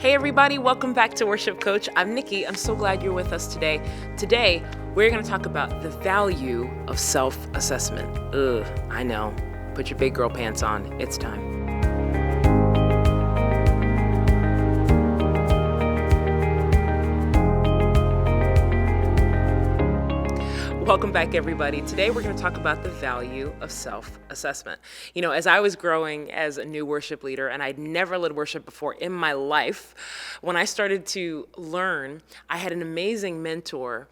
Hey everybody, welcome back to Worship Coach. I'm Nikki. I'm so glad you're with us today. Today, we're going to talk about the value of self-assessment. I know. Put your big girl pants on. It's time. Welcome back, everybody. Today, we're going to talk about the value of self-assessment. You know, as I was growing as a new worship leader, and I'd never led worship before in my life, when I started to learn, I had an amazing mentor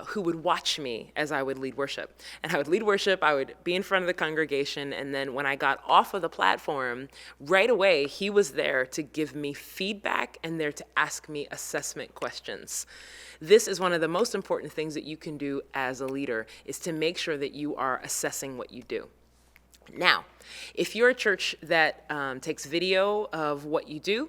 who would watch me as I would lead worship. And I would lead worship, I would be in front of the congregation, and then when I got off of the platform, right away, he was there to give me feedback and there to ask me assessment questions. This is one of the most important things that you can do as a leader, is to make sure that you are assessing what you do. Now, if you're a church that takes video of what you do,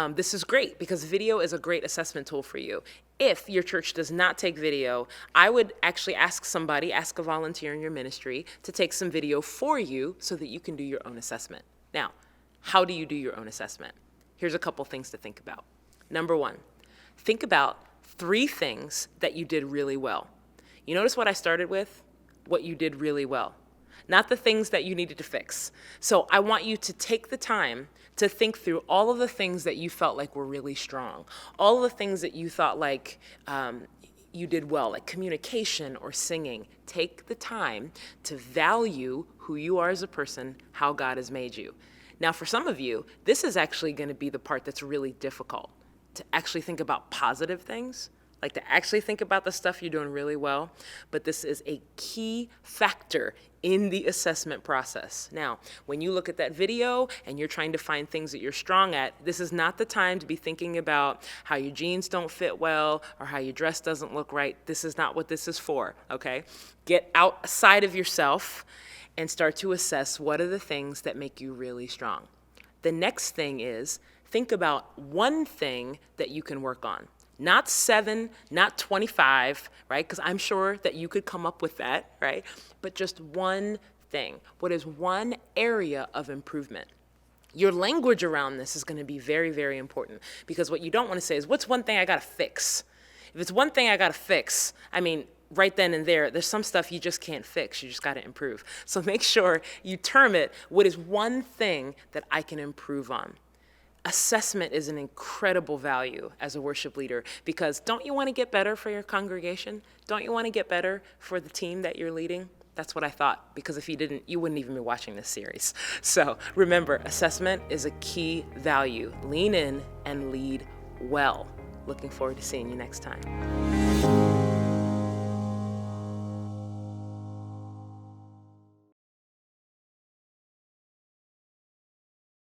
this is great because video is a great assessment tool for you. If your church does not take video, I would actually ask a volunteer in your ministry to take some video for you so that you can do your own assessment. Now, how do you do your own assessment? Here's a couple things to think about. Number one, think about 3 things that you did really well. You notice what I started with? What you did really well, not the things that you needed to fix. So I want you to take the time to think through all of the things that you felt like were really strong, all of the things that you thought like you did well, like communication or singing. Take the time to value who you are as a person, how God has made you. Now, for some of you, this is actually going to be the part that's really difficult, to actually think about positive things, like to actually think about the stuff you're doing really well, but this is a key factor in the assessment process. Now, when you look at that video and you're trying to find things that you're strong at, this is not the time to be thinking about how your jeans don't fit well or how your dress doesn't look right. This is not what this is for, okay? Get outside of yourself and start to assess what are the things that make you really strong. The next thing is, think about one thing that you can work on. Not 7, not 25, right? Because I'm sure that you could come up with that, right? But just one thing. What is one area of improvement? Your language around this is going to be very, very important, because what you don't want to say is, what's one thing I got to fix? If it's one thing I got to fix, I mean, right then and there's some stuff you just can't fix. You just got to improve. So make sure you term it, what is one thing that I can improve on? Assessment is an incredible value as a worship leader, because don't you want to get better for your congregation? Don't you want to get better for the team that you're leading? That's what I thought, because if you didn't, you wouldn't even be watching this series. So remember, assessment is a key value. Lean in and lead well. Looking forward to seeing you next time.